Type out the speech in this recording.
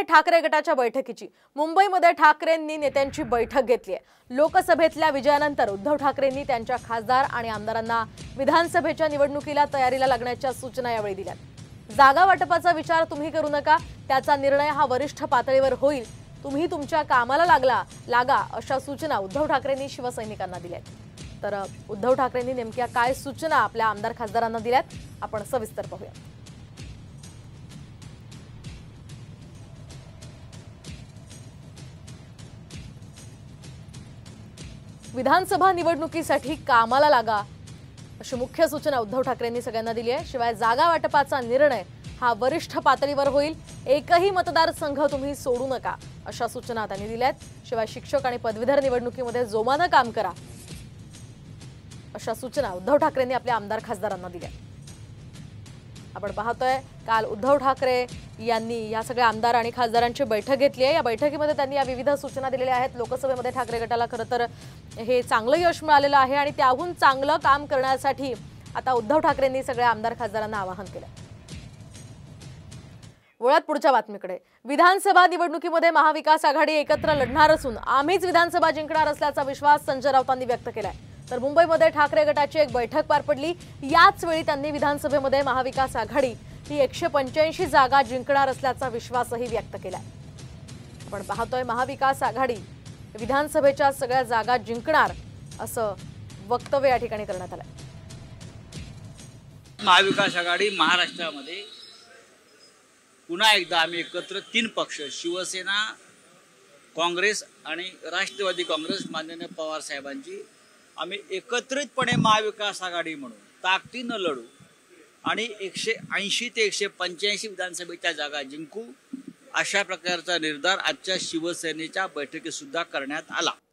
ठाकरे गटाच्या बैठकीची मुंबईमध्ये ठाकरेंनी नेत्यांची बैठक घेतली आहे। लोकसभेतल्या विजयानंतर उद्धव ठाकरेंनी त्यांच्या खासदार आणि आमदारांना विधानसभेच्या निवडणुकीला तयारीला लागण्याच्या सूचना यावेळी दिल्या। जागा वाटपाचा विचार तुम्ही करू नका, त्याचा निर्णय हा वरिष्ठ पातळीवर होईल, तुम्ही तुमच्या कामाला लागा अशा सूचना उद्धव ठाकरेंनी शिवसैनिकांना दिल्यात। तर उद्धव ठाकरेंनी नेमक्या काय सूचना आपल्या आमदार खासदारांना दिल्यात आपण सविस्तर पाहूया। विधानसभा निवडणुकीसाठी कामाला लागा अशी मुख्य सूचना उद्धव ठाकरेंनी सगळ्यांना दिली आहे। शिवाय जागा वाटपाचा निर्णय हा वरिष्ठ पातळीवर होईल, एकही मतदारसंघ तुम्ही सोडू नका अशा सूचना त्यांनी दिल्यात। शिवाय शिक्षक आणि पदवीधर निवडणुकीमध्ये जोमानं काम करा अशा सूचना उद्धव ठाकरेंनी आपल्या आमदार खासदारांना दिल्या। आपण पाहतोय काल उद्धव ठाकरे यांनी या सगळ्या आमदार आणि खासदारांची बैठक घेतली आहे। या बैठकीमध्ये त्यांनी या विविध सूचना दिलेल्या आहेत। लोकसभेमध्ये ठाकरे गटाला खरं तर हे चांगलं यश मिळालेलं आहे आणि त्याहून चांगलं काम करण्यासाठी आता उद्धव ठाकरेंनी सगळ्या आमदार खासदारांना आवाहन केलं। वळत पुढच्या बातमीकडे। विधानसभा निवडणुकीमध्ये महाविकास आघाडी एकत्र लढणार असून आम्हीच विधानसभा जिंकणार असल्याचा विश्वास संजय राऊतांनी व्यक्त केलाय। तर मुंबईमध्ये ठाकरे गटाची एक बैठक पार पडली। याच वेळी त्यांनी विधानसभेमध्ये महाविकास आघाडी ही 185 जागा जिंकणार असल्याचा विश्वासही व्यक्त केलाय। आपण पाहतोय महाविकास आघाडी विधानसभेच्या सगळ्या जागा जिंकणार असं वक्तव्य या ठिकाणी करण्यात आलंय। महाविकास आघाडी महाराष्ट्रामध्ये पुन्हा एकदा आम्ही एकत्र 3 पक्ष शिवसेना, काँग्रेस आणि राष्ट्रवादी काँग्रेस माननीय पवार साहेबांची आम्ही एकत्रितपणे महाविकास आघाडी म्हणून ताकदीनं लढू आणि 180 ते 185 विधानसभेच्या जागा जिंकू अशा प्रकारचा निर्धार आजच्या शिवसेनेच्या बैठकीत सुद्धा करण्यात आला।